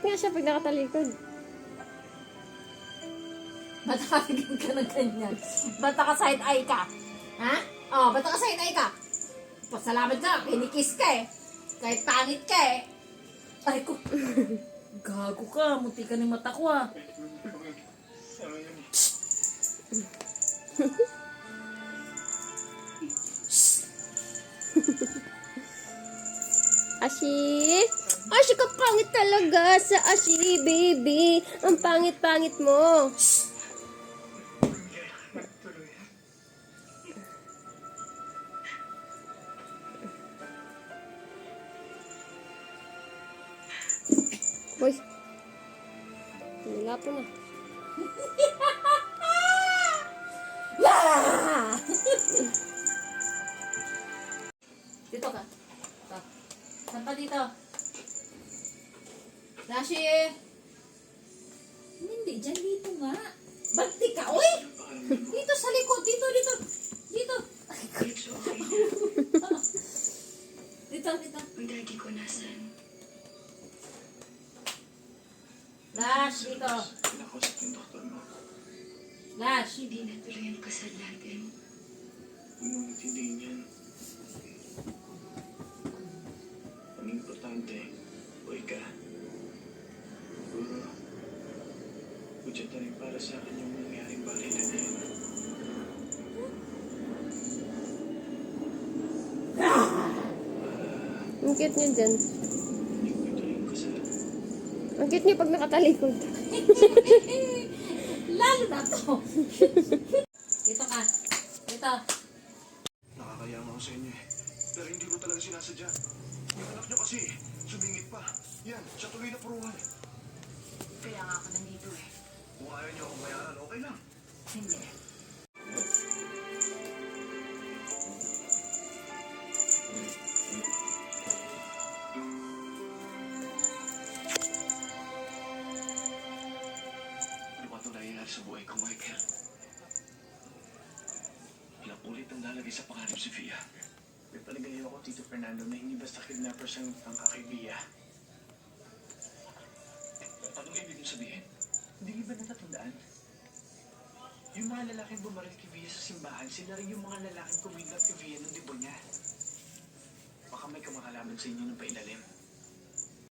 nga siya pag nakatalikod. Ba't nakakagin ka ng ganyan? Ba't naka-side eye ka? Ha? Oh, ba't naka-side eye ka? Pasalamat ka, kinikiss ka eh. Kahit pangit ka eh. Ay ko. Gago ka, muti ka ni mata ko ah. Ashi? Ashi ka pangit talaga sa Ashi, baby. Ang pangit-pangit mo. Hoy. Wala po na. Dito ka. Ito. Saan pa dito? Dashi! Hindi, dyan dito nga. Bagti ka, uy! Dito sa likod, dito. Dito. Dito. Ang dagi ko nasan? Lash, dito. Pinakausap yung doktor mo. Lash. Hindi natuloy ang kasal natin. Huwag mong intindihin yan. Ang importante, buhay ka. Siguro, budget na rin para sa akin yung nangyaring balilan na yun. Ang cute niya dyan. Hindi ko ituloy yung kasal. Ang cute niya pag nakatalikod. Lalo na to. Dito ka. Dito. Nakakaya nga ako sa inyo eh. Pero hindi ko talaga sinasadya. Yung anak nyo kasi, sumingit pa. Yan, siya tuloy na puruhan. Kaya nga ako nandito eh. Kung ayaw nyo akong bayaran, okay lang. Hindi. Ano ba ito nangyayari sa buhay ko, Michael? Ilang ulit ang lalagay sa pangarap si Fia. May palagayin ako, Tito Fernando, na hindi basta kidnappers ang kakaibiya. Anong ibig mong sabihin? Hindi ba natatandaan? Yung mga lalaking bumaril kay Via sa simbahan, sila rin yung mga lalaking kumidnap kay Via nung dibo niya. Baka may kumakalaban sa inyo ng pailalim.